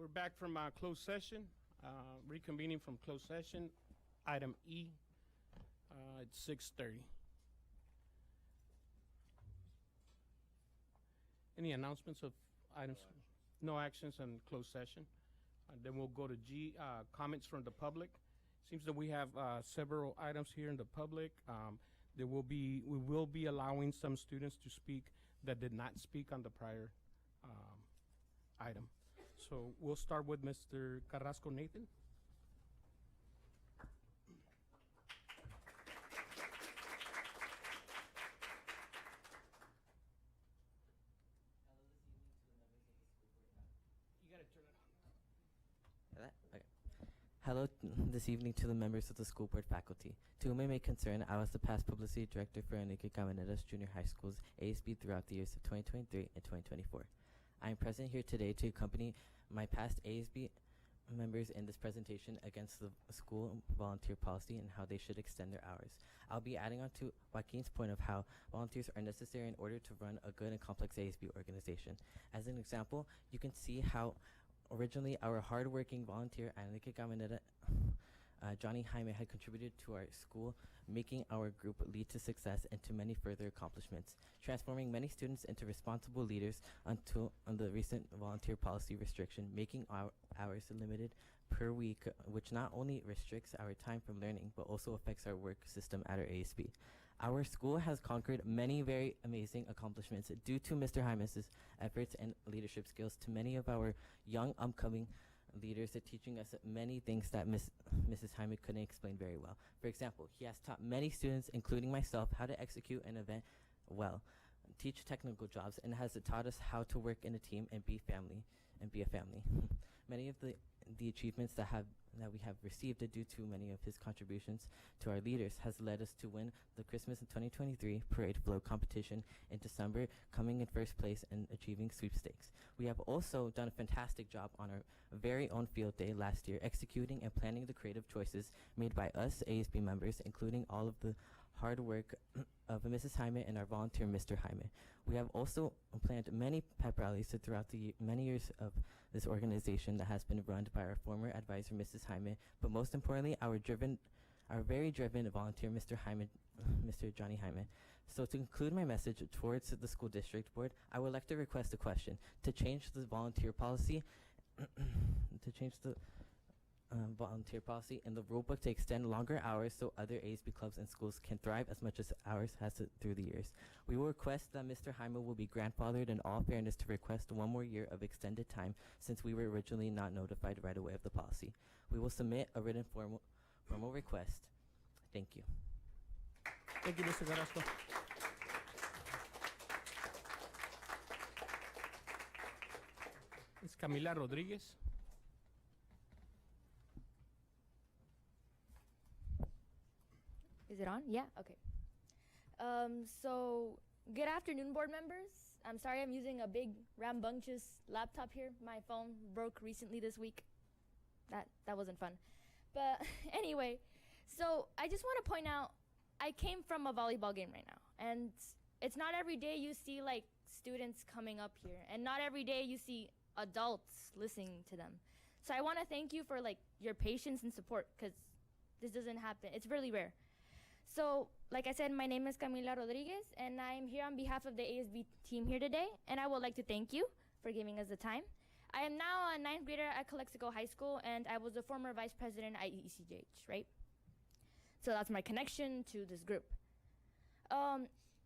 We're back from closed session, reconvening from closed session. Item E, it's 6:30. Any announcements of items? No actions in closed session. Then we'll go to G, comments from the public. Seems that we have several items here in the public. We will be allowing some students to speak that did not speak on the prior item. So we'll start with Mr. Carrasco Nathan. You gotta turn it on. Okay. Hello this evening to the members of the school board faculty. To whom it may concern, I was the past publicity director for Enrique Cabaneras Junior High School's ASB throughout the years of 2023 and 2024. I am present here today to accompany my past ASB members in this presentation against the school volunteer policy and how they should extend their hours. I'll be adding on to Joaquin's point of how volunteers are necessary in order to run a good and complex ASB organization. As an example, you can see how originally our hardworking volunteer Enrique Cabanera Johnny Jaime had contributed to our school, making our group lead to success and to many further accomplishments, transforming many students into responsible leaders until the recent volunteer policy restriction, making our hours limited per week, which not only restricts our time from learning, but also affects our work system at our ASB. Our school has conquered many very amazing accomplishments due to Mr. Jaime's efforts and leadership skills. To many of our young upcoming leaders are teaching us many things that Mrs. Jaime couldn't explain very well. For example, he has taught many students, including myself, how to execute an event well, teach technical jobs, and has taught us how to work in a team and be a family. Many of the achievements that we have received due to many of his contributions to our leaders has led us to win the Christmas 2023 Parade Float competition in December, coming in first place and achieving sweepstakes. We have also done a fantastic job on our very own field day last year, executing and planning the creative choices made by us ASB members, including all of the hard work of Mrs. Jaime and our volunteer Mr. Jaime. We have also planned many pep rallies throughout the many years of this organization that has been run by our former advisor Mrs. Jaime, but most importantly our very driven volunteer Mr. Jaime, Mr. Johnny Jaime. So to conclude my message towards the school district board, I would like to request a question to change the volunteer policy volunteer policy in the rulebook to extend longer hours so other ASB clubs and schools can thrive as much as ours has through the years. We will request that Mr. Jaime will be grandfathered in all fairness to request 1 more year of extended time since we were originally not notified right away of the policy. We will submit a written formal request. Thank you. Thank you, Mr. Carrasco. Ms. Camila Rodriguez. Is it on? Yeah, okay. So, good afternoon, board members. I'm sorry I'm using a big rambunctious laptop here. My phone broke recently this week. That wasn't fun. But anyway, so I just want to point out, I came from a volleyball game right now. And it's not every day you see like students coming up here. And not every day you see adults listening to them. So I want to thank you for like your patience and support, because this doesn't happen. It's really rare. So, like I said, my name is Camila Rodriguez, and I'm here on behalf of the ASB team here today, and I would like to thank you for giving us the time. I am now a 9th grader at Calexico High School, and I was the former vice president at ECJH, right? So that's my connection to this group. Our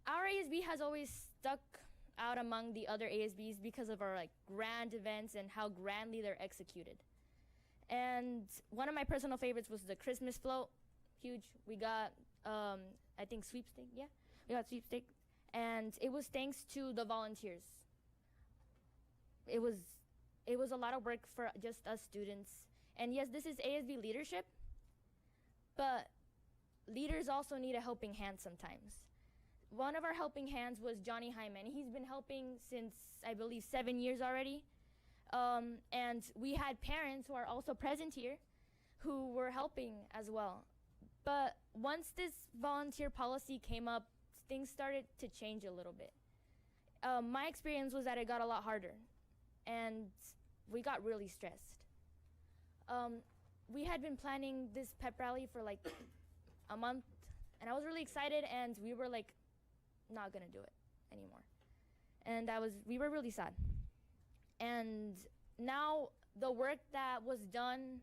ASB has always stuck out among the other ASBs because of our like grand events and how grandly they're executed. And one of my personal favorites was the Christmas float. Huge. We got, I think, sweepstake. Yeah, we got sweepstake. And it was thanks to the volunteers. It was a lot of work for just us students. And yes, this is ASB leadership, but leaders also need a helping hand sometimes. One of our helping hands was Johnny Hyman. He's been helping since, I believe, 7 years already. And we had parents who are also present here who were helping as well. But once this volunteer policy came up, things started to change a little bit. My experience was that it got a lot harder. And we got really stressed. We had been planning this pep rally for like a month, and I was really excited, and we were like not gonna do it anymore. And we were really sad. And now the work that was done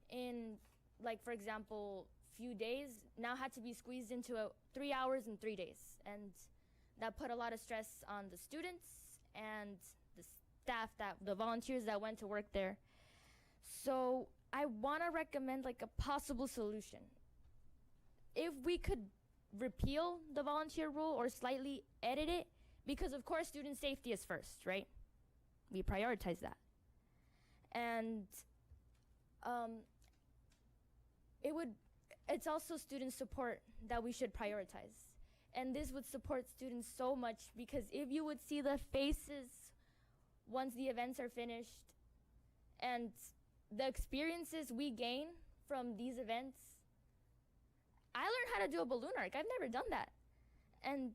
in, like, for example, few days now had to be squeezed into 3 hours and 3 days. And that put a lot of stress on the students and the staff, the volunteers that went to work there. So I want to recommend like a possible solution. If we could repeal the volunteer rule or slightly edit it, because of course student safety is first, right? We prioritize that. And it's also student support that we should prioritize. And this would support students so much, because if you would see the faces once the events are finished and the experiences we gain from these events. I learned how to do a balloon arc. I've never done that. And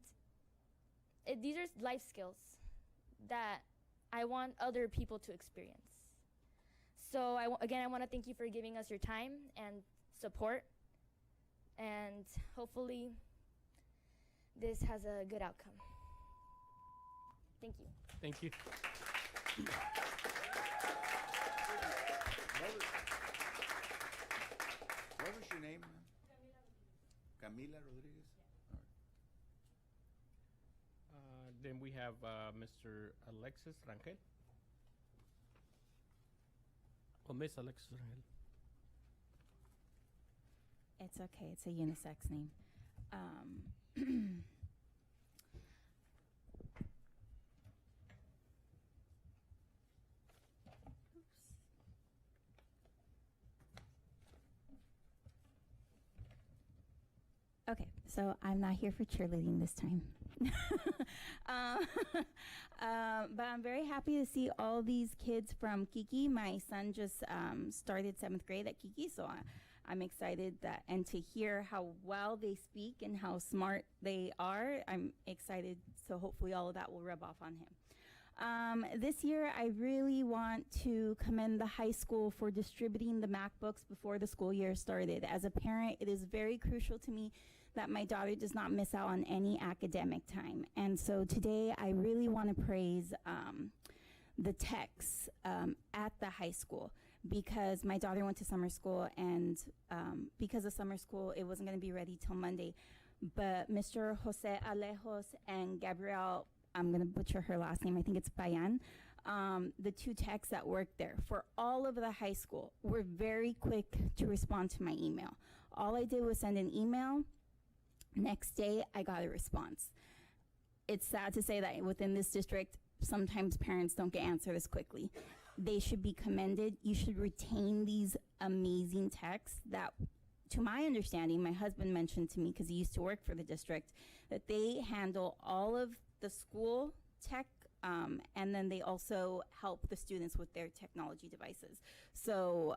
these are life skills that I want other people to experience. So again, I want to thank you for giving us your time and support. And hopefully this has a good outcome. Thank you. Thank you. What was your name? Camila Rodriguez? Then we have Mr. Alexis Rangel. Or Miss Alexis Rangel. It's okay. It's a unisex name. Okay, so I'm not here for cheerleading this time. But I'm very happy to see all these kids from Kiki. My son just started 7th grade at Kiki, so I'm excited and to hear how well they speak and how smart they are. I'm excited, so hopefully all of that will rub off on him. This year, I really want to commend the high school for distributing the MacBooks before the school year started. As a parent, it is very crucial to me that my daughter does not miss out on any academic time. And so today, I really want to praise the techs at the high school, because my daughter went to summer school, and because of summer school, it wasn't going to be ready till Monday. But Mr. Jose Alejos and Gabrielle, I'm going to butcher her last name, I think it's Bayan, the two techs that worked there for all of the high school were very quick to respond to my email. All I did was send an email. Next day, I got a response. It's sad to say that within this district, sometimes parents don't get answered as quickly. They should be commended. You should retain these amazing techs that, to my understanding, my husband mentioned to me, because he used to work for the district, that they handle all of the school tech, and then they also help the students with their technology devices. So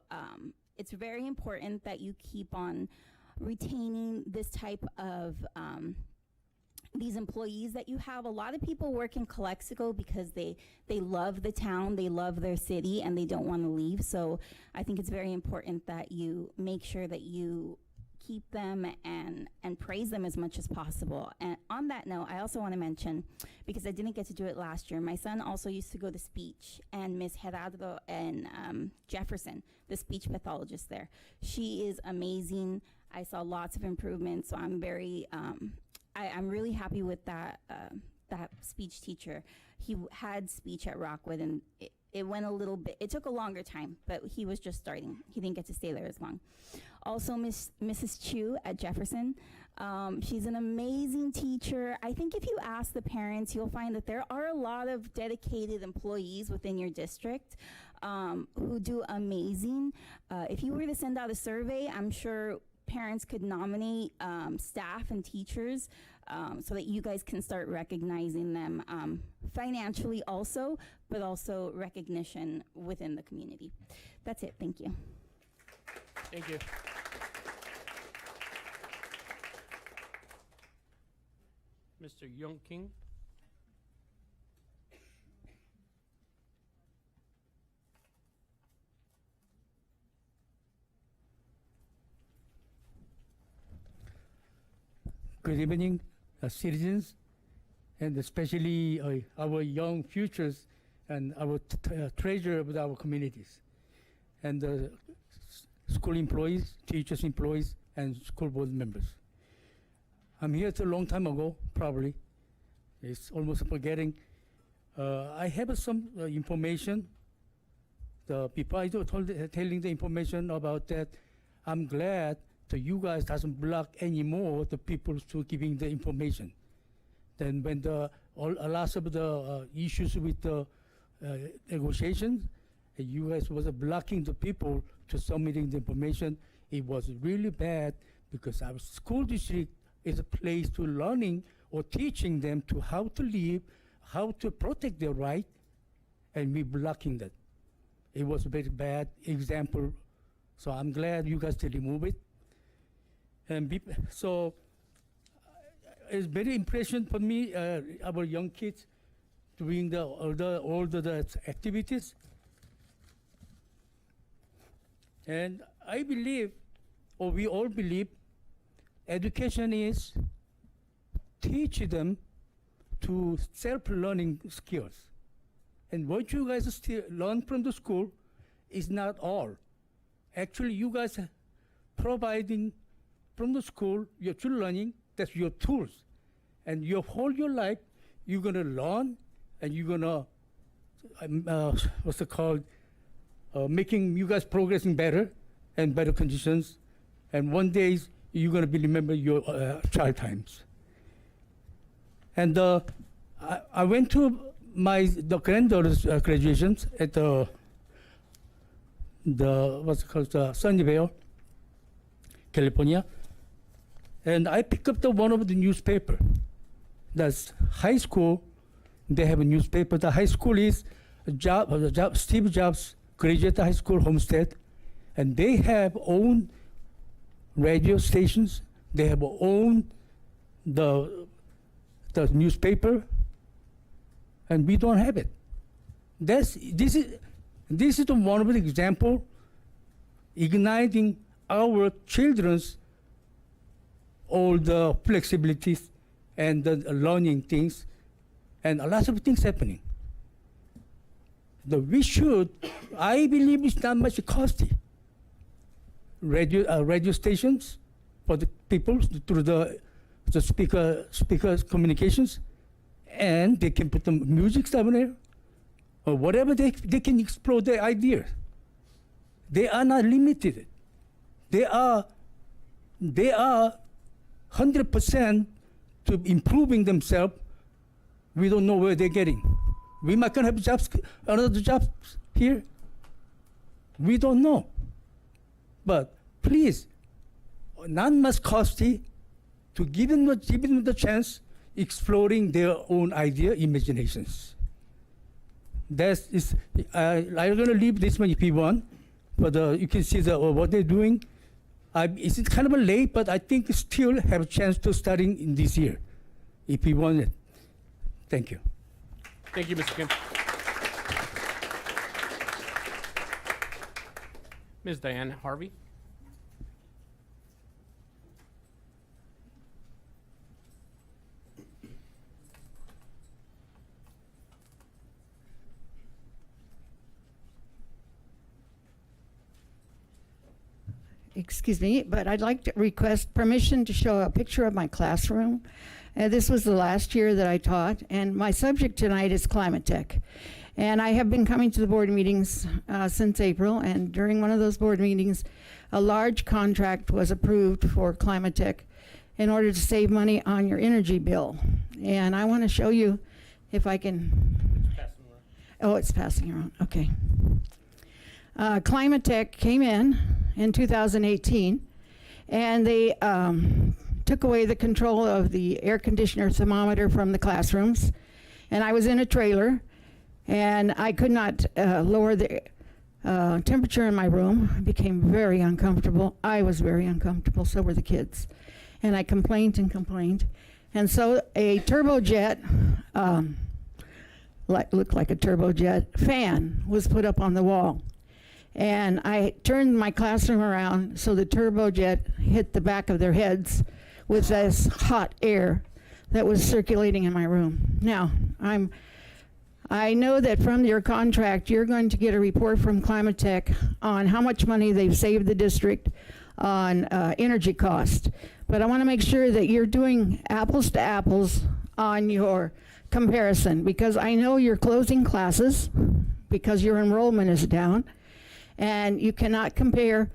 it's very important that you keep on retaining this type of these employees that you have. A lot of people work in Calexico because they love the town, they love their city, and they don't want to leave. So I think it's very important that you make sure that you keep them and praise them as much as possible. And on that note, I also want to mention, because I didn't get to do it last year, my son also used to go to speech, and Miss Gerardo and Jefferson, the speech pathologist there. She is amazing. I saw lots of improvements, so I'm very, I'm really happy with that speech teacher. He had speech at Rockwood, and it went a little bit, it took a longer time, but he was just starting. He didn't get to stay there as long. Also, Mrs. Chu at Jefferson. She's an amazing teacher. I think if you ask the parents, you'll find that there are a lot of dedicated employees within your district who do amazing. If you were to send out a survey, I'm sure parents could nominate staff and teachers so that you guys can start recognizing them financially also, but also recognition within the community. That's it. Thank you. Thank you. Mr. Young King. Good evening, citizens, and especially our young futures and our treasure of our communities, and school employees, teachers, employees, and school board members. I'm here a long time ago, probably. It's almost forgetting. I have some information. The people I telling the information about that. I'm glad that you guys doesn't block anymore the people to giving the information. Then when a lot of the issues with the negotiations, you guys was blocking the people to submitting the information. It was really bad because our school district is a place to learning or teaching them to how to live, how to protect their right, and we blocking that. It was a very bad example, so I'm glad you guys to remove it. And so it's very impression for me, our young kids doing all the activities. And I believe, or we all believe, education is teach them to self-learning skills. And what you guys still learn from the school is not all. Actually, you guys are providing from the school your true learning, that's your tools. And your whole your life, you're gonna learn and you're gonna, what's it called, making you guys progressing better and better conditions. And one day you're gonna be remember your child times. And I went to the granddaughter's graduations at the what's it called, Sunnyvale, California. And I picked up one of the newspaper. That's high school. They have a newspaper. The high school is Steve Jobs graduate high school, Homestead, and they have own radio stations. They have own the newspaper, and we don't have it. This is the one of the example igniting our children's all the flexibilities and the learning things, and a lot of things happening. We should, I believe it's not much costly. Radio stations for the people through the speakers communications, and they can put the music down there, or whatever they can explore their ideas. They are not limited. They are 100% to improving themselves. We don't know where they're getting. We might gonna have jobs, another jobs here. We don't know. But please, not much costly to give them the chance exploring their own idea, imaginations. That is, I'm gonna leave this one if you want, but you can see what they're doing. It's kind of late, but I think still have a chance to starting in this year, if you want it. Thank you. Thank you, Mr. Kim. Ms. Diane Harvey. Excuse me, but I'd like to request permission to show a picture of my classroom. This was the last year that I taught, and my subject tonight is climate tech. And I have been coming to the board meetings since April, and during one of those board meetings, a large contract was approved for climate tech in order to save money on your energy bill. And I want to show you if I can. Oh, it's passing around, okay. Climate Tech came in 2018, and they took away the control of the air conditioner thermometer from the classrooms. And I was in a trailer, and I could not lower the temperature in my room. I became very uncomfortable. I was very uncomfortable, so were the kids. And I complained and complained. And so a turbojet, looked like a turbojet fan was put up on the wall. And I turned my classroom around so the turbojet hit the back of their heads with this hot air that was circulating in my room. Now, I know that from your contract, you're going to get a report from Climate Tech on how much money they've saved the district on energy cost. But I want to make sure that you're doing apples to apples on your comparison, because I know you're closing classes because your enrollment is down, and you cannot compare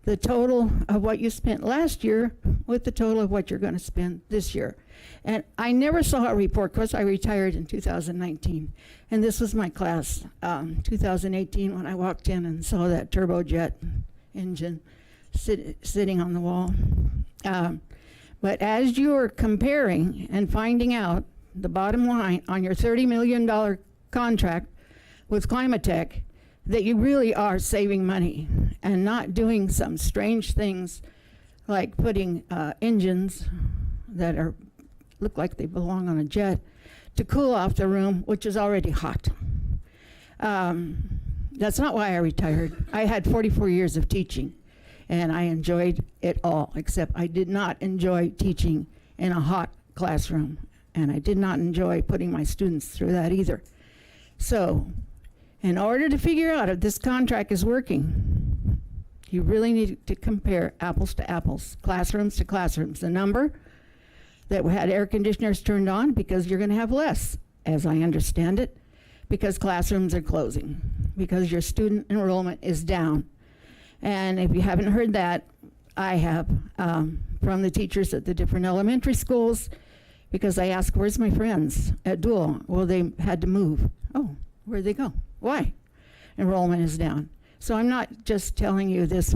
the total of what you spent last year with the total of what you're going to spend this year. And I never saw a report because I retired in 2019. And this was my class, 2018, when I walked in and saw that turbojet engine sitting on the wall. But as you're comparing and finding out the bottom line on your $30 million contract with Climate Tech, that you really are saving money and not doing some strange things like putting engines that look like they belong on a jet to cool off the room, which is already hot. That's not why I retired. I had 44 years of teaching, and I enjoyed it all, except I did not enjoy teaching in a hot classroom, and I did not enjoy putting my students through that either. So, in order to figure out if this contract is working, you really need to compare apples to apples, classrooms to classrooms. The number that had air conditioners turned on, because you're going to have less, as I understand it, because classrooms are closing, because your student enrollment is down. And if you haven't heard that, I have from the teachers at the different elementary schools, because I asked, where's my friends at Dual? Well, they had to move. Oh, where'd they go? Why? Enrollment is down. So I'm not just telling you this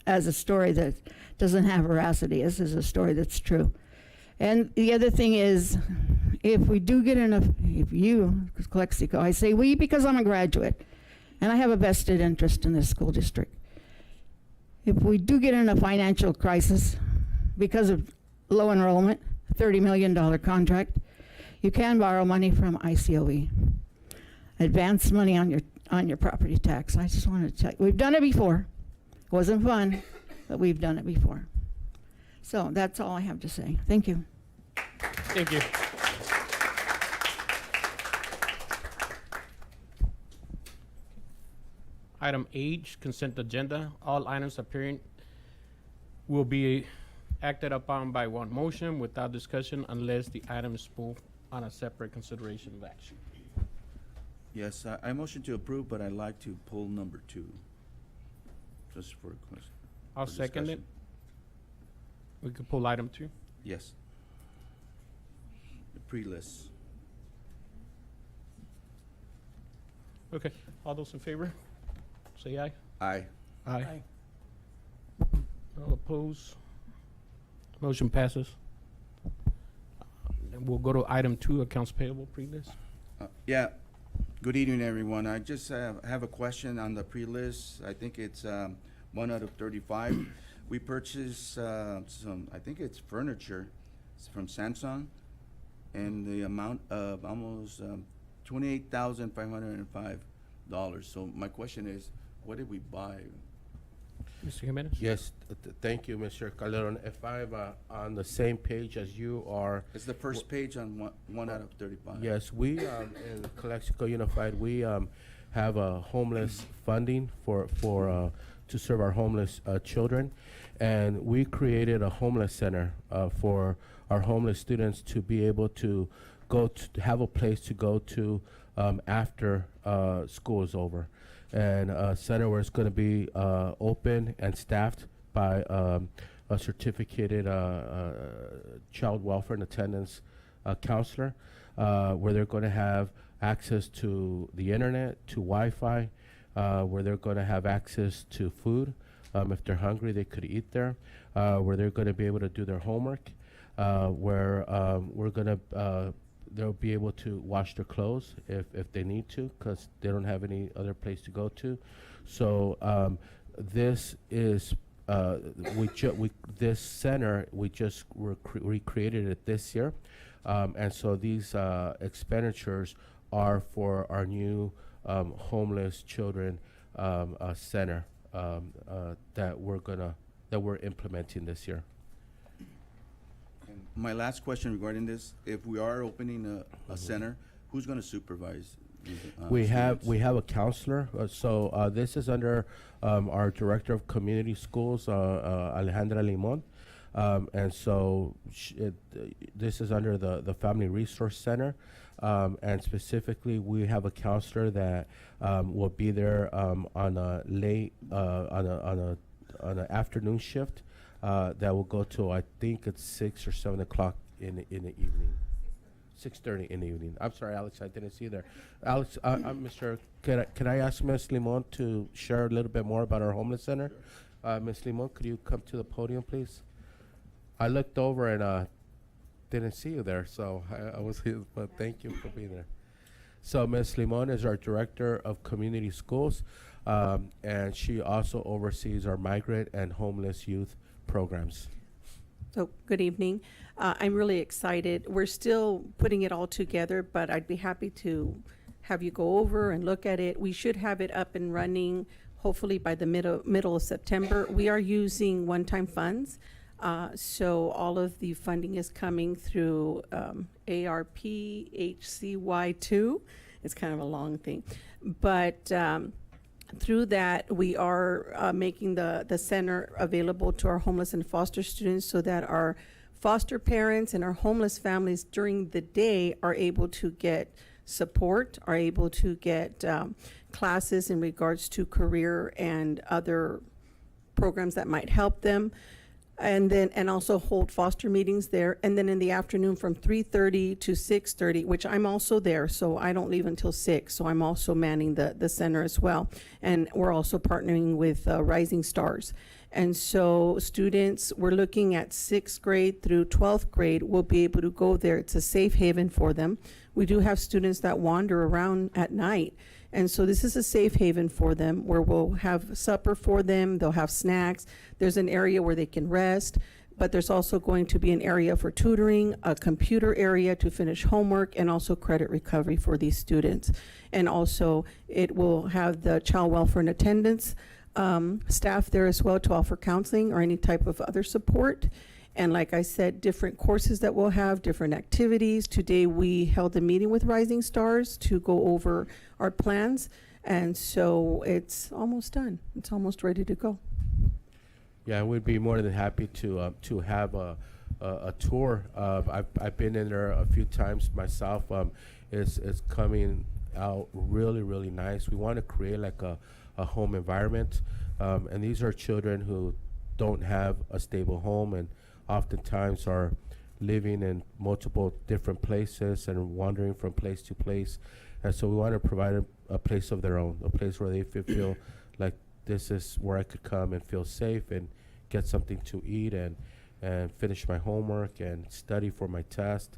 as a story that doesn't have veracity. This is a story that's true. And the other thing is, if we do get enough, if you, Calexico, I say we because I'm a graduate, and I have a vested interest in this school district. If we do get in a financial crisis because of low enrollment, $30 million contract, you can borrow money from ICOE. Advance money on your property tax. I just wanted to tell you, we've done it before. It wasn't fun, but we've done it before. So that's all I have to say. Thank you. Thank you. Item H, consent agenda. All items appearing will be acted upon by one motion without discussion unless the item is pulled on a separate consideration of action. Yes, I motion to approve, but I'd like to pull number 2. Just for a question. I'll second it. discussion. We could pull item 2. Yes. The pre-list. Okay, all those in favor, say aye. Aye. Aye. All opposed? Motion passes. Then we'll go to item 2, accounts payable pre-list. Yeah. Good evening, everyone. I just have a question on the pre-list. I think it's 1 out of 35. We purchased some, I think it's furniture from Samsung, and the amount of almost $28,505. So my question is, what did we buy? Mr. Jimenez? Yes, thank you, Mr. Calderon. If I'm on the same page as you are, It's the first page on one out of 35. yes, we in Calexico Unified, we have a homeless funding for to serve our homeless children, and we created a homeless center for our homeless students to be able to go to have a place to go to after school is over. And a center where it's going to be open and staffed by a certificated child welfare and attendance counselor, where they're going to have access to the internet, to Wi-Fi, where they're going to have access to food. If they're hungry, they could eat there, where they're going to be able to do their homework, where we're going to they'll be able to wash their clothes if they need to, because they don't have any other place to go to. So this is this center, we just recreated it this year, and so these expenditures are for our new homeless children center that we're implementing this year. My last question regarding this, if we are opening a center, who's gonna supervise? these, We students? have a counselor. This is under our director of community schools, Alejandra Limon, and so this is under the Family Resource Center, and specifically we have a counselor that will be there on a late on an afternoon shift that will go to, I think it's 6 or 7 o'clock in the evening. 6:30 in the evening. I'm sorry, Alex, I didn't see there. Alex, Mr. Can I ask Ms. Limon to share a little bit more about our homeless center? Ms. Limon, could you come to the podium, please? I looked over and didn't see you there, so I was here, but thank you for being there. So Ms. Limon is our director of community schools, and she also oversees our migrant and homeless youth programs. So, good evening. I'm really excited. We're still putting it all together, but I'd be happy to have you go over and look at it. We should have it up and running hopefully by the middle of September. We are using one-time funds. So all of the funding is coming through ARP HCY2. It's kind of a long thing. But through that, we are making the center available to our homeless and foster students so that our foster parents and our homeless families during the day are able to get support, are able to get classes in regards to career and other programs that might help them. And also hold foster meetings there. And then in the afternoon from 3:30 to 6:30, which I'm also there, so I don't leave until 6. So I'm also manning the center as well. And we're also partnering with Rising Stars. And so students, we're looking at 6th grade through 12th grade will be able to go there. It's a safe haven for them. We do have students that wander around at night. And so this is a safe haven for them where we'll have supper for them. They'll have snacks. There's an area where they can rest, but there's also going to be an area for tutoring, a computer area to finish homework, and also credit recovery for these students. And also it will have the child welfare and attendance staff there as well to offer counseling or any type of other support. And like I said, different courses that we'll have, different activities. Today we held a meeting with Rising Stars to go over our plans. And so it's almost done. It's almost ready to go. Yeah, we'd be more than happy to have a tour. I've been in there a few times myself. It's coming out really nice. We want to create like a home environment, and these are children who don't have a stable home and oftentimes are living in multiple different places and wandering from place to place. And so we want to provide a place of their own, a place where they feel like this is where I could come and feel safe and get something to eat and finish my homework and study for my test.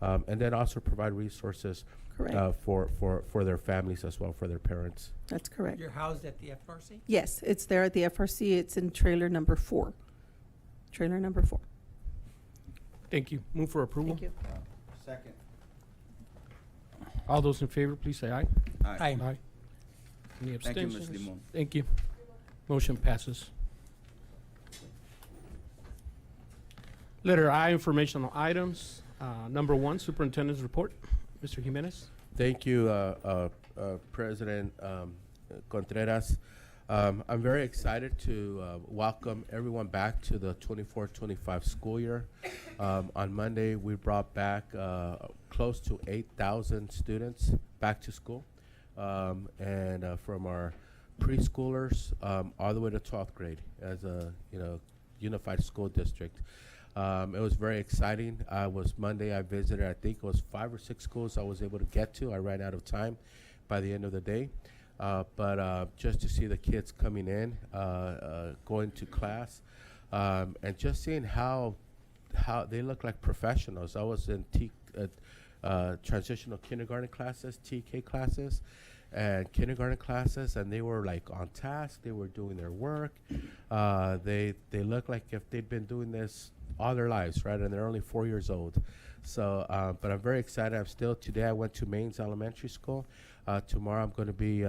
And then also provide resources for their families as well, for their parents. That's correct. You're housed at the FRC? Yes, it's there at the FRC. It's in trailer number 4. Trailer number 4. Thank you. Move for approval. Thank you. Second. All those in favor, please say aye. Aye. Aye. Aye. Any Thank you, abstentions? Ms. Limon. Thank you. Motion passes. Letter I, informational items. Number 1, superintendent's report. Mr. Jimenez. Thank you, President Contreras. I'm very excited to welcome everyone back to the 24-25 school year. On Monday, we brought back close to 8,000 students back to school, and from our preschoolers all the way to 12th grade as a unified school district. It was very exciting. Monday, I visited, I think it was 5 or 6 schools I was able to get to. I ran out of time by the end of the day. But just to see the kids coming in, going to class, and just seeing how they look like professionals. I was in transitional kindergarten classes, TK classes, and kindergarten classes, and they were like on task. They were doing their work. They look like if they'd been doing this all their lives, right? And they're only 4 years old. So, but I'm very excited. Today I went to Maines Elementary School. Tomorrow I'm going to be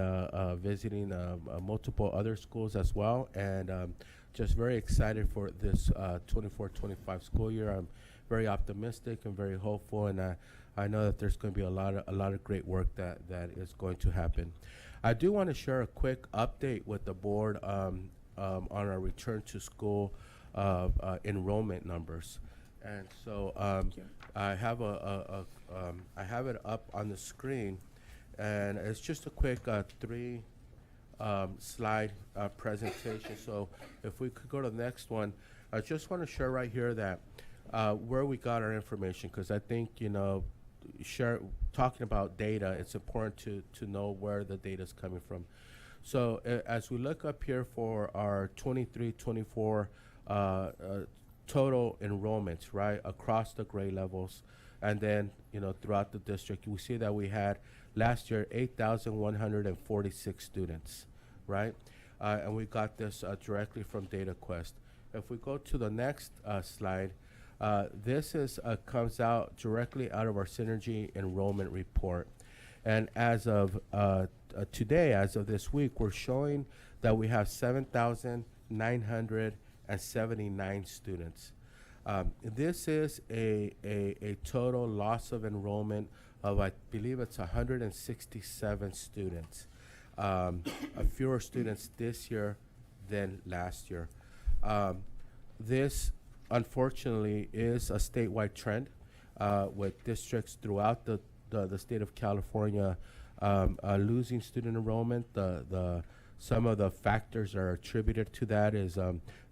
visiting multiple other schools as well, and just very excited for this 24-25 school year. I'm very optimistic and very hopeful, and I know that there's going to be a lot of great work that is going to happen. I do want to share a quick update with the board on our return to school enrollment numbers, and so I have I have it up on the screen, and it's just a quick three slide presentation. So if we could go to the next one, I just want to share right here that where we got our information, because I think, you know, talking about data, it's important to know where the data is coming from. So as we look up here for our 23-24 total enrollments, right, across the grade levels, and then, you know, throughout the district, we see that we had last year 8,146 students, right? And we got this directly from DataQuest. If we go to the next slide, this is comes out directly out of our Synergy enrollment report. And as of today, as of this week, we're showing that we have 7,979 students. This is a total loss of enrollment of, I believe it's 167 students. Fewer students this year than last year. This, unfortunately, is a statewide trend with districts throughout the state of California losing student enrollment. Some of the factors that are attributed to that is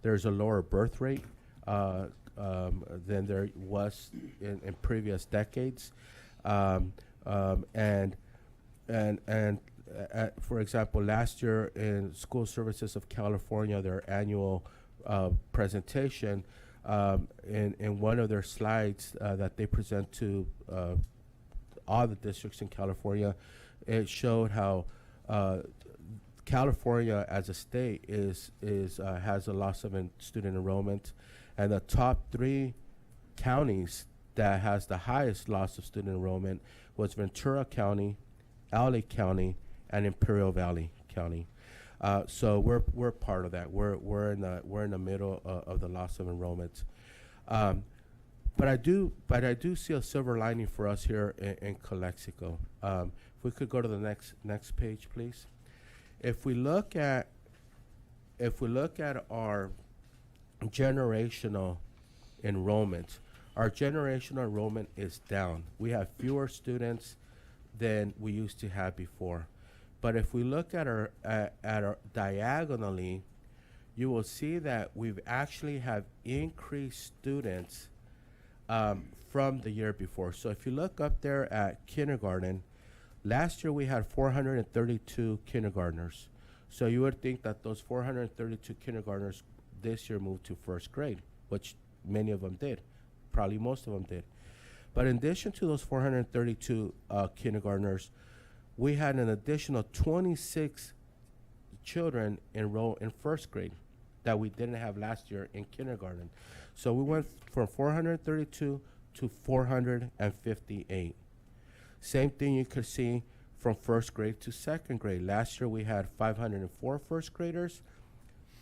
there's a lower birth rate than there was in previous decades, for example, last year in School Services of California, their annual presentation, in one of their slides that they present to all the districts in California, it showed how California as a state has a loss of student enrollment, and the top 3 counties that has the highest loss of student enrollment was Ventura County, LA County, and Imperial Valley County. So we're part of that. We're in the middle of the loss of enrollment. But I do see a silver lining for us here in Calexico. If we could go to the next page, please. If we look at our generational enrollment, our generational enrollment is down. We have fewer students than we used to have before. But if we look at our diagonally, you will see that we've actually have increased students from the year before. So if you look up there at kindergarten, last year we had 432 kindergartners. So you would think that those 432 kindergartners this year moved to first grade, which many of them did. Probably most of them did. But in addition to those 432 kindergartners, we had an additional 26 children enroll in first grade that we didn't have last year in kindergarten. So we went from 432 to 458. Same thing you could see from first grade to second grade. Last year we had 504 first graders,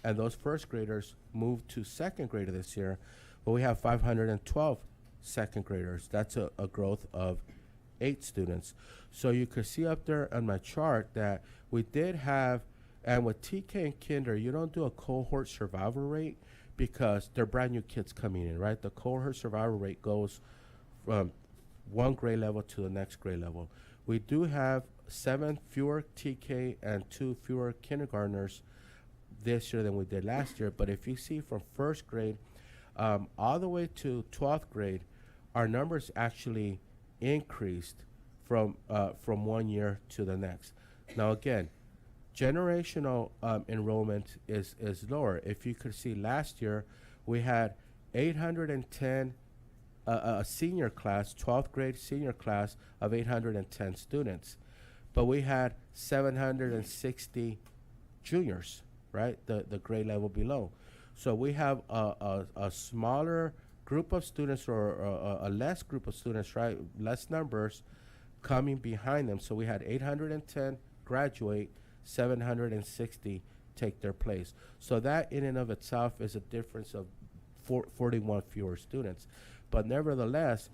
and those first graders moved to second grade this year, but we have 512 second graders. That's a growth of 8 students. So you could see up there on my chart that we did have, and with TK and Kinder, you don't do a cohort survival rate because they're brand new kids coming in, right? The cohort survival rate goes from one grade level to the next grade level. We do have 7 fewer TK and 2 fewer kindergartners this year than we did last year. But if you see from first grade all the way to 12th grade, our numbers actually increased from 1 year to the next. Now again, generational enrollment is lower. If you could see last year, we had 810 a senior class, 12th grade senior class of 810 students, but we had 760 juniors, right? The grade level below. So we have a smaller group of students, or a less group of students, right? Less numbers coming behind them. So we had 810 graduate, 760 take their place. So that in and of itself is a difference of 41 fewer students. but nevertheless,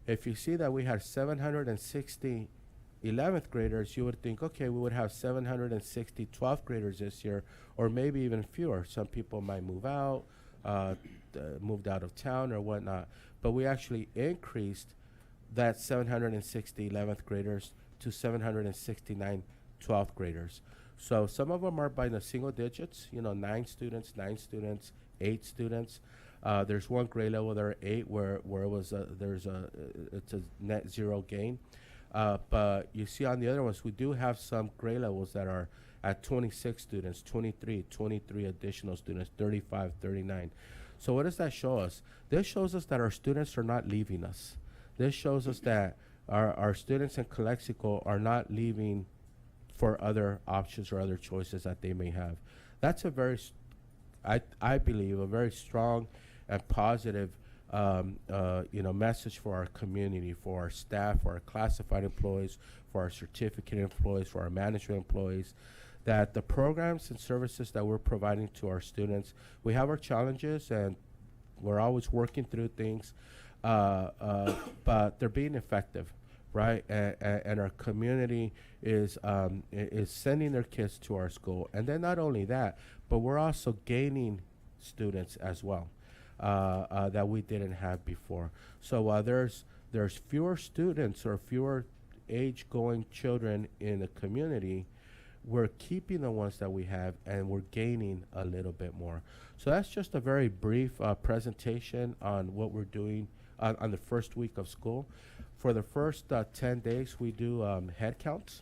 if you see that we had 760 11th graders, you would think, okay, we would have 760 12th graders this year, or maybe even fewer. Some people might move out, moved out of town or whatnot. But we actually increased that 760 11th graders to 769 12th graders. So some of them are by the single digits, 9 students, 8 students. There's one grade level there, 8, where it was it's a net zero gain. But you see on the other ones, we do have some grade levels that are at 26 students, 23 additional students, 35, 39. So what does that show us? This shows us that our students are not leaving us. This shows us that our students in Calexico are not leaving for other options or other choices that they may have. That's a very, I believe, a very strong and positive message for our community, for our staff, for our classified employees, for our certificate employees, for our management employees, that the programs and services that we're providing to our students, we have our challenges and we're always working through things, but they're being effective, right? And our community is sending their kids to our school. And then not only that, but we're also gaining students as well. That we didn't have before. So while there's fewer students or fewer age-going children in the community, we're keeping the ones that we have and we're gaining a little bit more. So that's just a very brief presentation on what we're doing on the first week of school. For the first 10 days, we do head counts.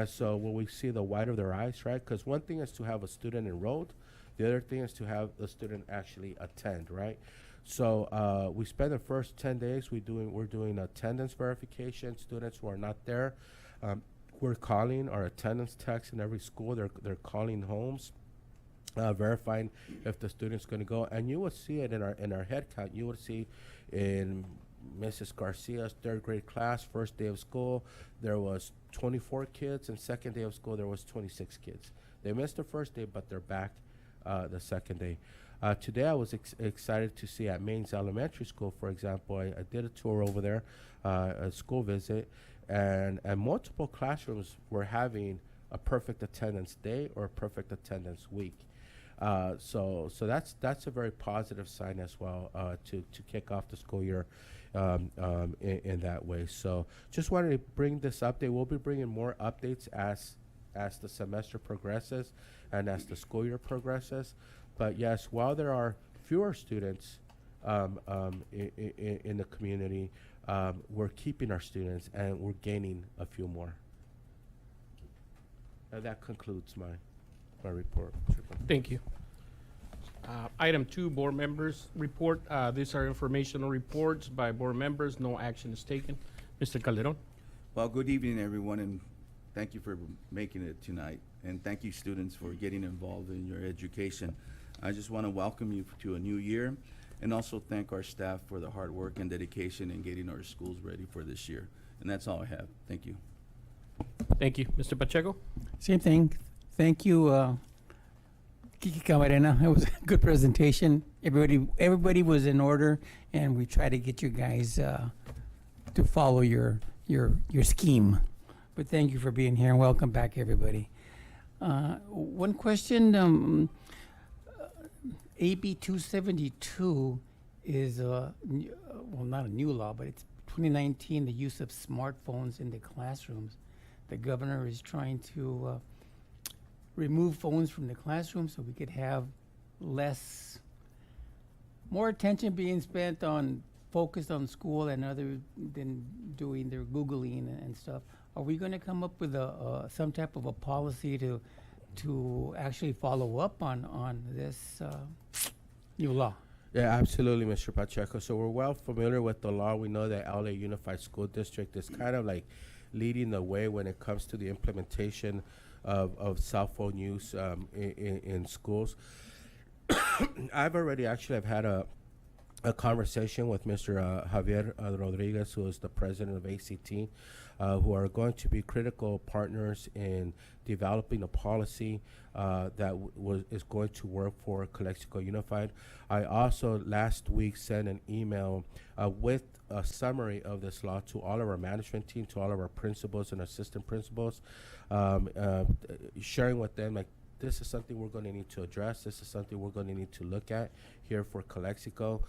So when we see the white of their eyes, right? Because one thing is to have a student enrolled. The other thing is to have the student actually attend, right? So we spend the first 10 days, we're doing attendance verification. Students who are not there, we're calling our attendance techs in every school. They're calling homes, verifying if the student's going to go. And you will see it in our head count. You will see in Mrs. Garcia's 3rd grade class, first day of school, there was 24 kids, and second day of school there was 26 kids. They missed the first day, but they're back the second day. Today I was excited to see at Mains Elementary School, for example, I did a tour over there, a school visit, and multiple classrooms were having a perfect attendance day or a perfect attendance week. So that's a very positive sign as well, to kick off the school year in that way. So just wanted to bring this update. We'll be bringing more updates as the semester progresses and as the school year progresses. But yes, while there are fewer students in the community, we're keeping our students and we're gaining a few more. And that concludes my report. Thank you. Item 2, board members report. These are informational reports by board members. No action is taken. Mr. Calderon. Well, good evening, everyone, and thank you for making it tonight. And thank you, students, for getting involved in your education. I just want to welcome you to a new year and also thank our staff for the hard work and dedication in getting our schools ready for this year. And that's all I have. Thank you. Thank you. Mr. Pacheco. Same thing. Thank you, Kiki Camarena. It was a good presentation. Everybody was in order, and we tried to get you guys to follow your scheme. But thank you for being here, and welcome back, everybody. One question. AB 272 is, well, not a new law, but it's 2019, the use of smartphones in the classrooms. The governor is trying to remove phones from the classroom so we could have more attention being spent on focused on school and other than doing their Googling and stuff. Are we going to come up with some type of a policy to actually follow up on this new law? Yeah, absolutely, Mr. Pacheco. So we're well familiar with the law. We know that LA Unified School District is kind of like leading the way when it comes to the implementation of cell phone use in schools. I've had a a conversation with Mr. Javier Rodriguez, who is the president of ACT, who are going to be critical partners in developing a policy that is going to work for Calexico Unified. I also last week sent an email with a summary of this law to all of our management team, to all of our principals and assistant principals, sharing with them, like, this is something we're going to need to address. This is something we're going to need to look at here for Calexico.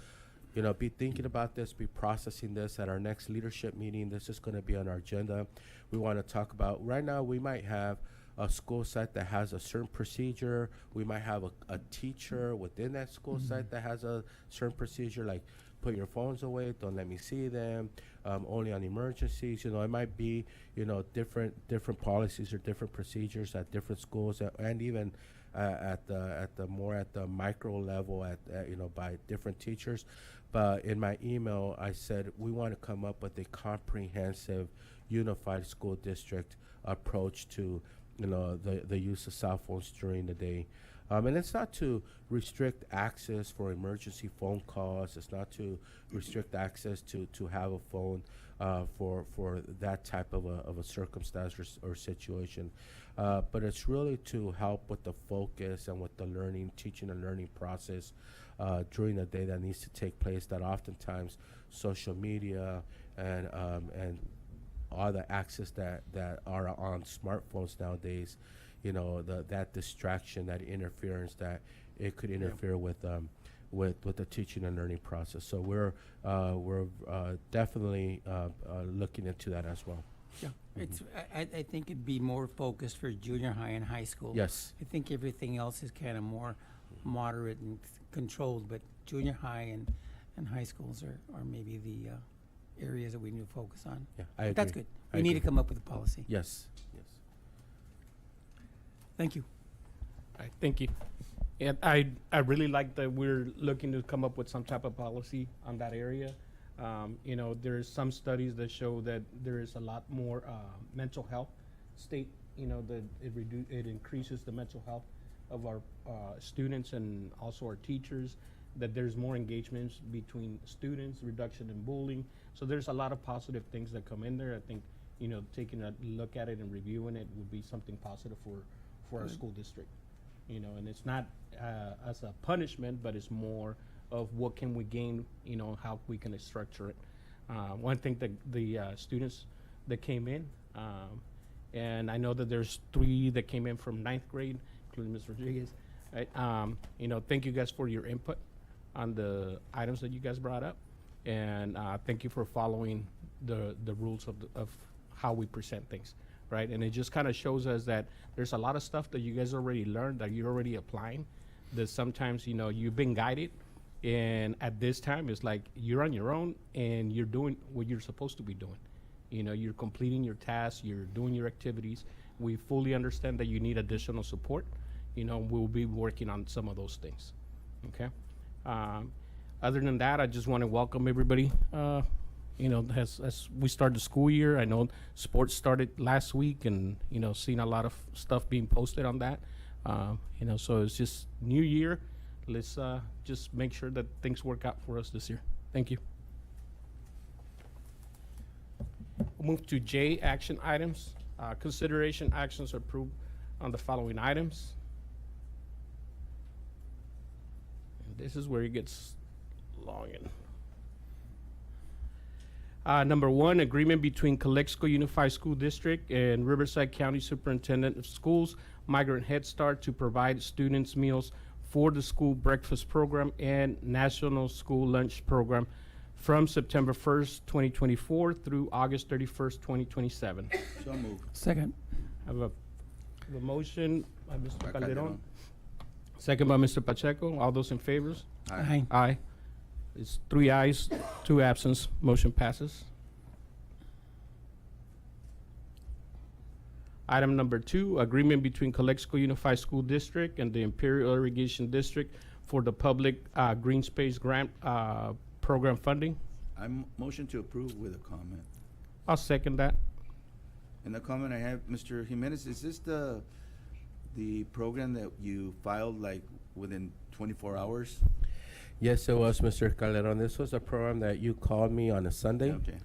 You know, be thinking about this, be processing this at our next leadership meeting. This is going to be on our agenda. We want to talk about, right now we might have a school site that has a certain procedure. We might have a teacher within that school site that has a certain procedure, like put your phones away, don't let me see them, only on emergencies. You know, it might be, you know, different policies or different procedures at different schools, and even at the micro level you know, by different teachers. But in my email, I said we want to come up with a comprehensive, unified school district approach to, you know, the use of cell phones during the day. And it's not to restrict access for emergency phone calls. It's not to restrict access to have a phone for that type of a circumstance or situation. But it's really to help with the focus and with the teaching and learning process during the day that needs to take place, that oftentimes social media and all the access that are on smartphones nowadays, you know, that distraction, that interference, that it could interfere with the teaching and learning process. So we're definitely looking into that as well. Yeah, it's. I think it'd be more focused for junior high and high school. Yes. I think everything else is kind of more moderate and controlled, but junior high and high schools are maybe the areas that we need to focus on. Yeah, I agree. That's good. I We need to agree. come up with a policy. Yes. Yes. Thank you. All right, thank you. And I really like that we're looking to come up with some type of policy on that area. You know, there's some studies that show that there is a lot more mental health state, you know, that it increases the mental health of our students and also our teachers, that there's more engagements between students, reduction in bullying. So there's a lot of positive things that come in there. I think, you know, taking a look at it and reviewing it would be something positive for our school district. You know, and it's not as a punishment, but it's more of what can we gain, you know, how we can structure it. One thing that the students that came in, and I know that there's 3 that came in from 9th grade, including Ms. Rodriguez. Right? You know, thank you guys for your input on the items that you guys brought up, and thank you for following the rules of how we present things, right? And it just kind of shows us that there's a lot of stuff that you guys already learned, that you're already applying, that sometimes, you know, you've been guided, and at this time it's like you're on your own and you're doing what you're supposed to be doing. You know, you're completing your tasks, you're doing your activities. We fully understand that you need additional support. You know, we'll be working on some of those things, okay? Other than that, I just want to welcome everybody. You know, as we start the school year, I know sports started last week, and, you know, seeing a lot of stuff being posted on that. You know, so it's just new year. Let's just make sure that things work out for us this year. Thank you. We'll move to J, action items. Consideration actions approved on the following items. And this is where it gets long. Number 1, agreement between Calexico Unified School District and Riverside County Superintendent of Schools, Migrant Head Start, to provide students meals for the school breakfast program and National School Lunch Program from September 1st, 2024 through August 31st, 2027. So moved. Second. I have a motion by Mr. Calderon, Calderon. second by Mr. Pacheco. All those in favor? Aye. Aye. It's 3 ayes, 2 absence. Motion passes. Item number 2, agreement between Calexico Unified School District and the Imperial Irrigation District for the public green space grant program funding. I motion to approve with a comment. I'll second that. And the comment I have, Mr. Jimenez, is this the program that you filed like within 24 hours? Yes, it was, Mr. Calderon. This was a program that you called me on a Sunday, Okay.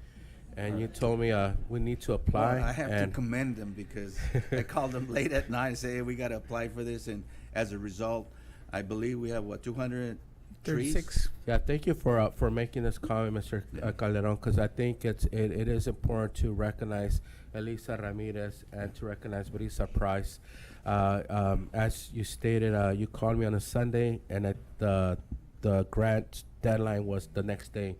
and you told me we need to apply. Well, I have to and commend them because I called them late at night and say, hey, we got to apply for this. And as a result, I believe we have, what, 200 trees? 36. Yeah, thank you for making this comment, Mr. Calderon, because I think it is important to recognize Elisa Ramirez and to recognize Brisa Price. As you stated, you called me on a Sunday, and the grant deadline was the next day.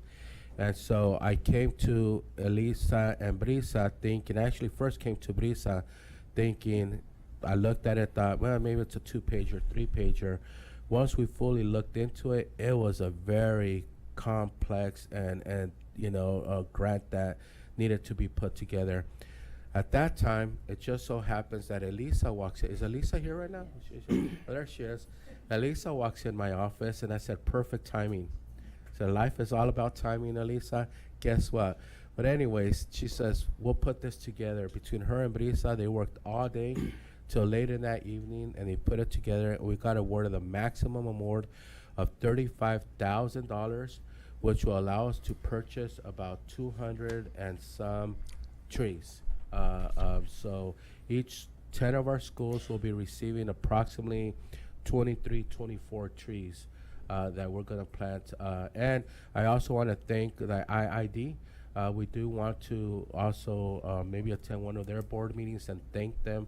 And so I came to Elisa and Brisa thinking, actually first came to Brisa thinking, I looked at it, thought, well, maybe it's a 2-pager, 3-pager. Once we fully looked into it, it was a very complex and a grant that needed to be put together. At that time, it just so happens that Elisa walks in. Is Elisa here right now? Oh, there she is. Elisa walks in my office, and I said, perfect timing. So life is all about timing, Elisa. Guess what? But anyways, she says, we'll put this together. Between her and Brisa, they worked all day till late in that evening, and they put it together, and we got awarded the maximum award of $35,000, which will allow us to purchase about 200 and some trees. So each 10 of our schools will be receiving approximately 23, 24 trees that we're going to plant. And I also want to thank the IID. We do want to also maybe attend one of their board meetings and thank them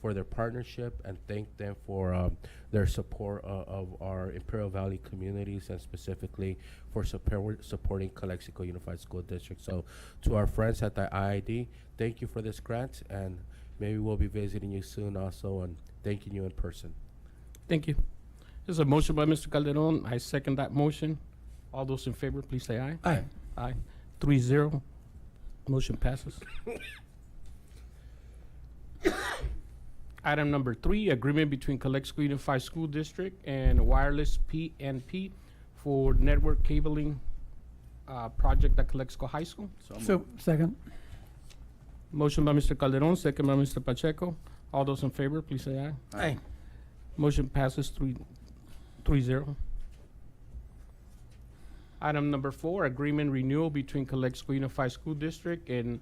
for their partnership and thank them for their support of our Imperial Valley communities and specifically for supporting Calexico Unified School District. So to our friends at the IID, thank you for this grant, and maybe we'll be visiting you soon also and thanking you in person. Thank you. There's a motion by Mr. Calderon. I second that motion. All those in favor, please say aye. Aye. Aye. 3-0. Motion passes. Item number 3, agreement between Calexico Unified School District and Wireless PNP for network cabling project at Calexico High School. So, second. Motion by Mr. Calderon, second by Mr. Pacheco. All those in favor, please say aye. Aye. Motion passes 3-0. Item number 4, agreement renewal between Calexico Unified School District and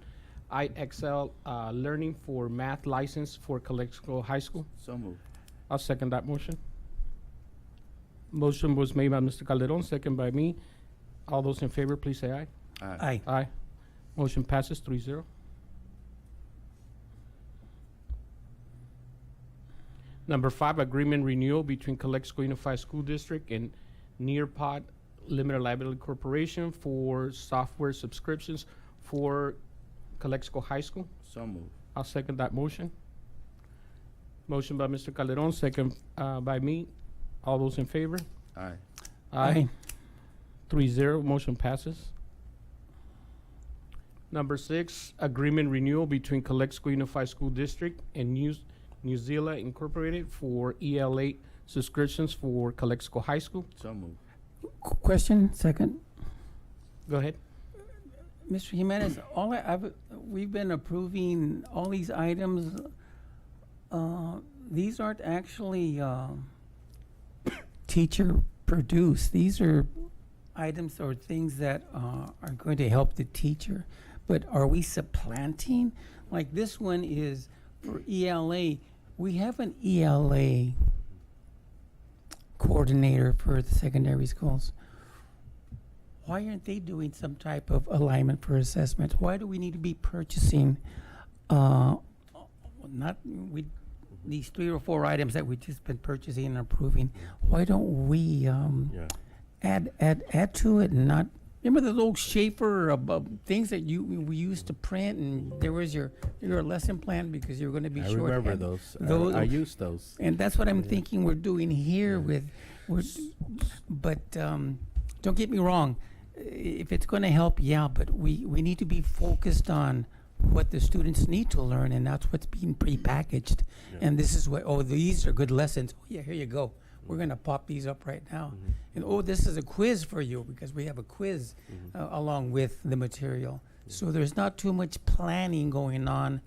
IXL Learning for math license for Calexico High School. So moved. I'll second that motion. Motion was made by Mr. Calderon, second by me. All those in favor, please say aye. Aye. Aye. Motion passes 3-0. Number 5, agreement renewal between Calexico Unified School District and Nearpod Limited Liability Corporation for software subscriptions for Calexico High School. So moved. I'll second that motion. Motion by Mr. Calderon, second by me. All those in favor? Aye. Aye. 3-0, motion passes. Number 6, agreement renewal between Calexico Unified School District and New Zealand Incorporated for EL8 subscriptions for Calexico High School. So moved. Question, second. Go ahead. Mr. Jimenez, we've been approving all these items. These aren't actually teacher produced. These are items or things that are going to help the teacher. But are we supplanting? Like this one is for ELA. We have an ELA coordinator for the secondary schools. Why aren't they doing some type of alignment for assessment? Why do we need to be purchasing these 3 or 4 items that we've just been purchasing and approving? Why don't we add to it and not? Remember those old Schaefer things that we used to print, and there was your lesson plan because you were going to be I short. remember those. I used those. And that's what I'm thinking we're doing here but don't get me wrong. If it's going to help, yeah, but we need to be focused on what the students need to learn, and that's what's being prepackaged. Yeah. And this is these are good lessons. Oh, yeah, here you go. We're going to pop these up right now. And this is a quiz for you because we have a quiz along with the material. So there's not too much planning going on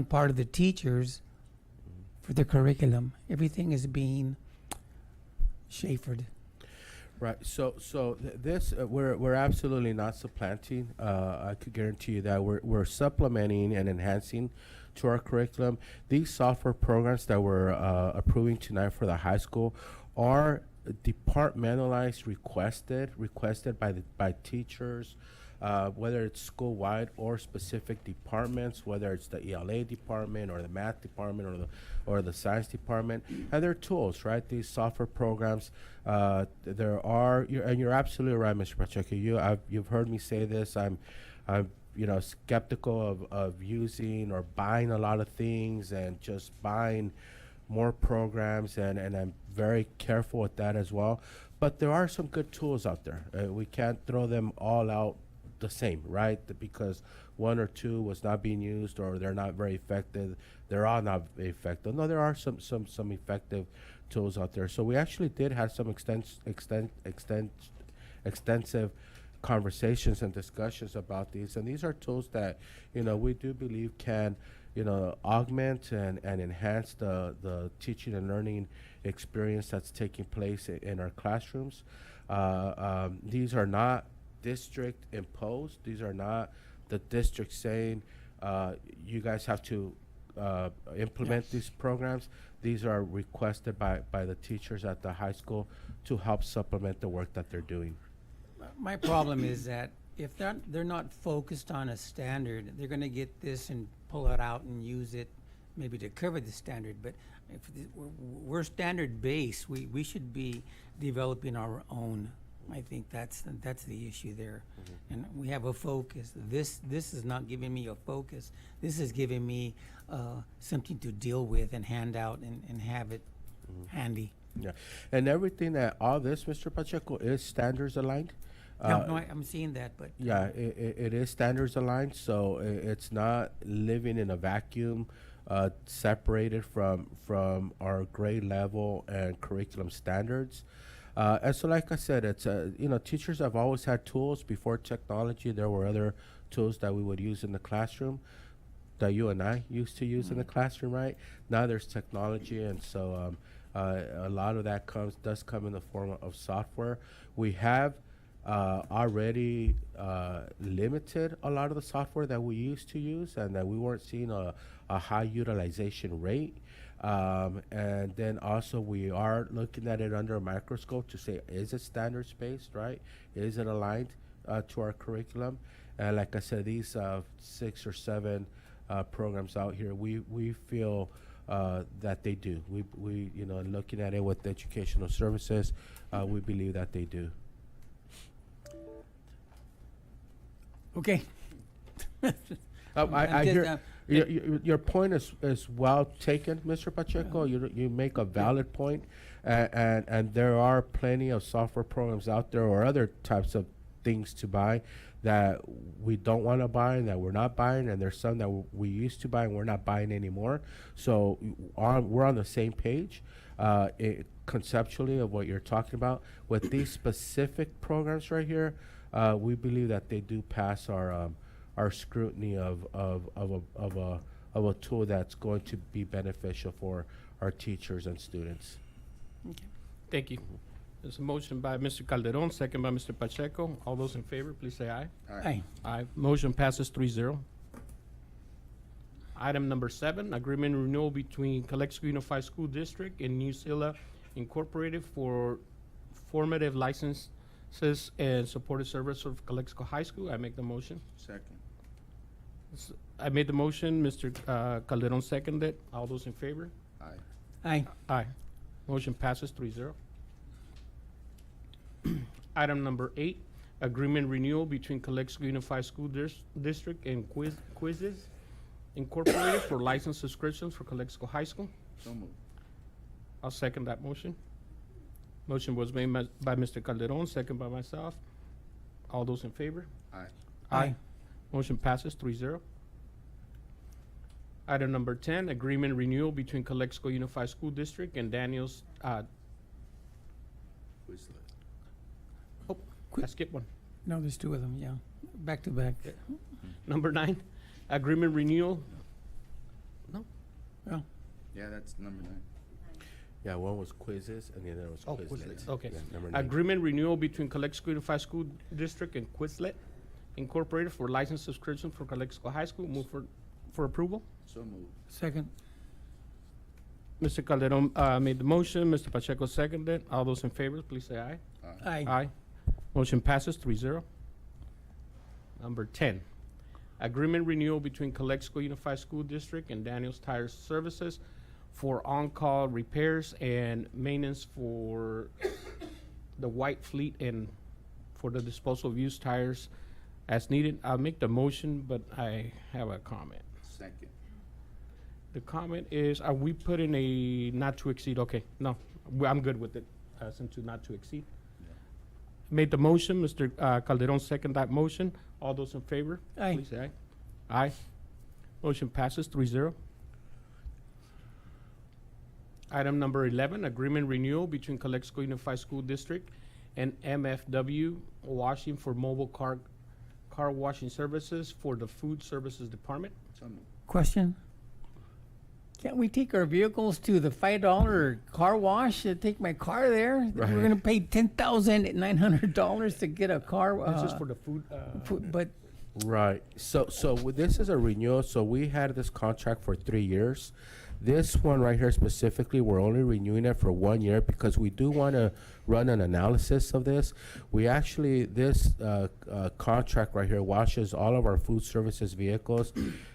part of the teachers for the curriculum. Everything is being Schaefered. Right. This we're absolutely not supplanting. I could guarantee you that we're supplementing and enhancing to our curriculum. These software programs that we're approving tonight for the high school are departmentalized, requested by teachers, whether it's school-wide or specific departments, whether it's the ELA department or the math department or the science department, and they're tools, right? These software programs, and you're absolutely right, Mr. Pacheco. You've heard me say this. I'm skeptical of using or buying a lot of things and just buying more programs, and I'm very careful with that as well. But there are some good tools out there. We can't throw them all out the same, right? Because one or two was not being used or they're not very effective. They're all not very effective. No, there are some effective tools out there. So we actually did have some extensive conversations and discussions about these, and these are tools that we do believe can augment and enhance the teaching and learning experience that's taking place in our classrooms. These are not district imposed. These are not the district saying you guys have to implement these programs. These are requested by the teachers at the high school to help supplement the work that they're doing. My problem is that if they're not focused on a standard, they're going to get this and pull it out and use it maybe to cover the standard. But if we're standard based, we should be developing our own. I think that's the issue there. And we have a focus. This is not giving me a focus. This is giving me something to deal with and hand out and have it handy. Yeah, and everything all this, Mr. Pacheco, is standards aligned. I'm seeing that, but yeah, it is standards aligned, so it's not living in a vacuum, separated from our grade level and curriculum standards. And so, like I said, it's teachers have always had tools. Before technology, there were other tools that we would use in the classroom that you and I used to use in the classroom, right? Now there's technology, and so a lot of that does come in the form of software. We have already limited a lot of the software that we used to use, and that we weren't seeing a high utilization rate. And then also we are looking at it under a microscope to say, is it standards-based, right? Is it aligned to our curriculum? And like I said, these 6 or 7 programs out here, we feel that they do. We looking at it with educational services, we believe that they do. okay. I hear your point is well taken, Mr. Pacheco. You make a valid point, and there are plenty of software programs out there or other types of things to buy that we don't want to buy and that we're not buying, and there's some that we used to buy and we're not buying anymore. So we're on the same page conceptually of what you're talking about. With these specific programs right here, we believe that they do pass our scrutiny of a tool that's going to be beneficial for our teachers and students. Okay. Thank you. There's a motion by Mr. Calderon, second by Mr. Pacheco. All those in favor, please say aye. Aye. Aye. Motion passes 3-0. Item number 7, agreement renewal between Calexico Unified School District and New Silla Incorporated for formative licenses and supported service of Calexico High School. I make the motion. Second. I made the motion. Mr. Calderon seconded. All those in favor? Aye. Aye. Aye. Motion passes 3-0. Item number 8, agreement renewal between Calexico Unified School District and Quizzes Incorporated for license subscriptions for Calexico High School. So moved. I'll second that motion. Motion was made by Mr. Calderon, second by myself. All those in favor? Aye. Aye. Motion passes 3-0. Item number 10, agreement renewal between Calexico Unified School District and Daniels, I skipped one. No, there's 2 of them, yeah. Back to back. Number 9, agreement renewal. Yeah, that's number 9. Yeah, one was quizzes, and the other was Oh, Quizlet. Quizlet, okay. Yeah, number 9. Agreement renewal between Calexico Unified School District and Quizlet Incorporated for license subscription for Calexico High School. Move for approval. So moved. Second. Mr. Calderon made the motion. Mr. Pacheco seconded. All those in favor, please say aye. Aye. Aye. Motion passes 3-0. Number 10, agreement renewal between Calexico Unified School District and Daniels Tire Services for on-call repairs and maintenance for the white fleet and for the disposal of used tires as needed. I'll make the motion, but I have a comment. Second. The comment is, are we putting a not to exceed? Okay, no, I'm good with it, since to not to exceed. Made the motion, Mr. Calderon second that motion. All those in favor? Aye. Please say aye. Aye. Motion passes 3-0. Item number 11, agreement renewal between Calexico Unified School District and MFW washing for mobile car washing services for the Food Services Department. So moved. Question? Can't we take our vehicles to the $5 car wash and take my car there? Right. We're gonna pay $10,900 to get a car. This is for the food. But Right. So this is a renewal. So we had this contract for 3 years. This one right here specifically, we're only renewing it for 1 year because we do want to run an analysis of this. We actually, this contract right here washes all of our food services vehicles,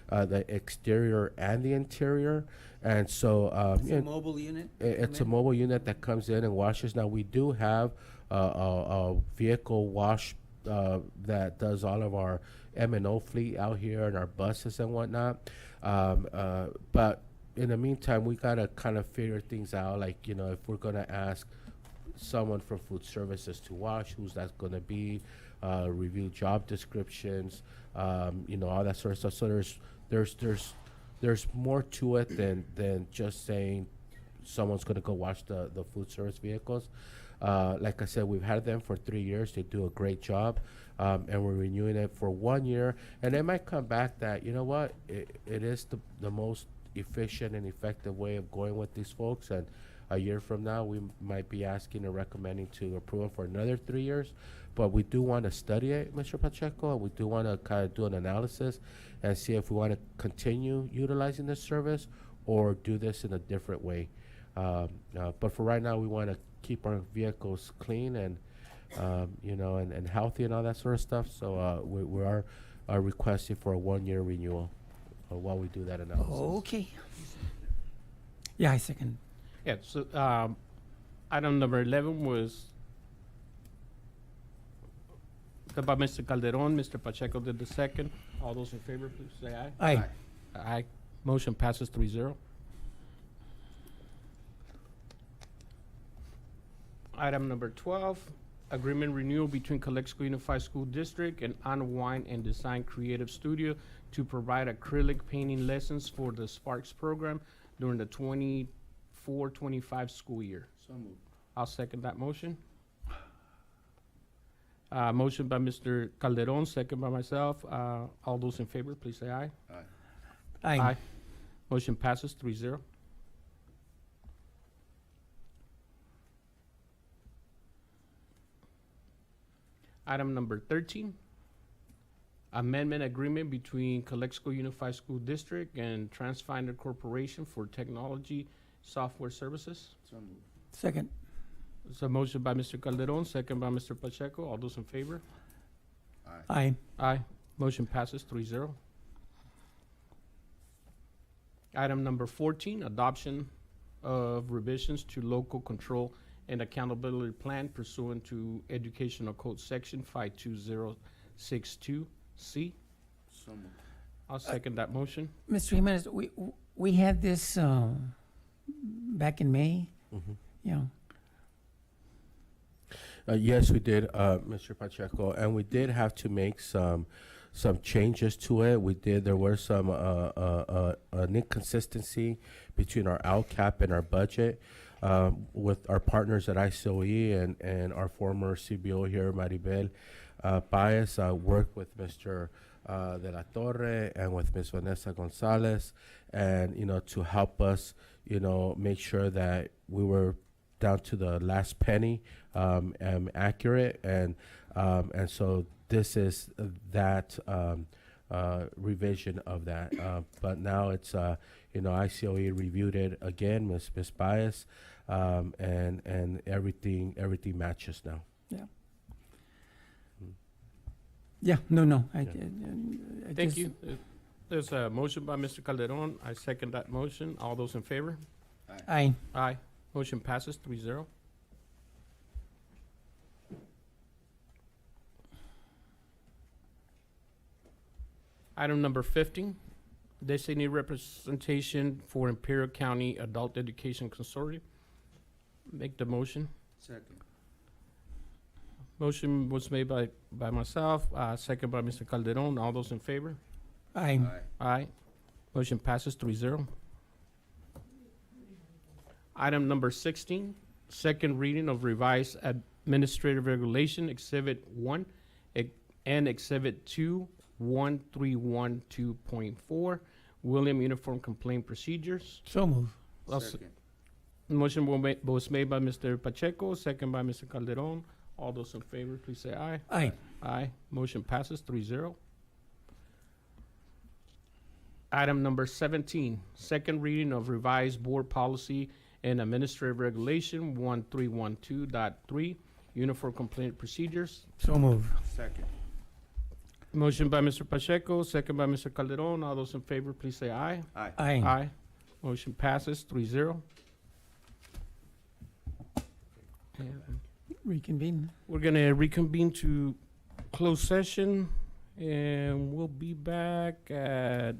the exterior and the interior. And so it's a mobile unit? it's a mobile unit that comes in and washes. Now, we do have a vehicle wash that does all of our M&O fleet out here and our buses and whatnot. But in the meantime, we got to kind of figure things out. Like, you know, if we're going to ask someone from food services to wash, who's that's going to be, review job descriptions, you know, all that sort of stuff. So there's more to it than just saying someone's going to go wash the food service vehicles. Like I said, we've had them for 3 years. They do a great job, and we're renewing it for 1 year. And it might come back that, you know what, it is the most efficient and effective way of going with these folks. And a year from now, we might be asking and recommending to approve it for another 3 years. But we do want to study it, Mr. Pacheco, and we do want to kind of do an analysis and see if we want to continue utilizing this service or do this in a different way. But for right now, we want to keep our vehicles clean and, you know, and healthy and all that sort of stuff. So we are requesting for a 1 year renewal while we do that analysis. Okay. Yeah, I second. Yeah, so item number 11 was by Mr. Calderon. Mr. Pacheco did the second. All those in favor, please say aye. Aye. Aye. Motion passes 3-0. Item number 12, agreement renewal between Calexico Unified School District and Unwind and Design Creative Studio to provide acrylic painting lessons for the Sparks program during the 24-25 school year. So moved. I'll second that motion. Motion by Mr. Calderon, second by myself. All those in favor, please say aye. Aye. Motion passes 3-0. Item number 13, amendment agreement between Calexico Unified School District and Transfinder Corporation for technology software services. So moved. Second. It's a motion by Mr. Calderon, second by Mr. Pacheco. All those in favor? Aye. Aye. Motion passes 3-0. Item number 14, adoption of revisions to local control and accountability plan pursuant to Educational Code Section 52062C. So moved. I'll second that motion. Mr. Jimenez, we had this back in May. Mhm. Yeah. Yes, we did, Mr. Pacheco, and we did have to make some changes to it. There were some an inconsistency between our LCAP and our budget. With our partners at ICOE and our former CBO here, Maribel Paez, worked with Mr. De La Torre and with Ms. Vanessa Gonzalez, and, you know, to help us, make sure that we were down to the last penny, accurate, and so this is that revision of that. But now it's ICOE reviewed it again, Ms. Bias, and everything matches now. Yeah, no. Thank you. There's a motion by Mr. Calderon. I second that motion. All those in favor? Aye. Aye. Motion passes 3-0. Item number 15, designated representation for Imperial County Adult Education Consortium. Make the motion. Second. Motion was made by myself, second by Mr. Calderon. All those in favor? Aye. Aye. Motion passes 3-0. Item number 16, second reading of revised administrative regulation, Exhibit 1 and Exhibit 2, 1312.4, William Uniform Complaint Procedures. So move. Second. Motion was made by Mr. Pacheco, second by Mr. Calderon. All those in favor, please say aye. Aye. Aye. Motion passes 3-0. Item number 17, second reading of revised board policy and administrative regulation 1312.3, uniform complaint procedures. So move. Second. Motion by Mr. Pacheco, second by Mr. Calderon. All those in favor, please say aye. Aye. Aye. Aye. Motion passes 3-0. Reconvene. We're gonna reconvene to closed session, and we'll be back at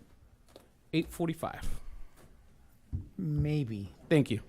8:45. Maybe. Thank you.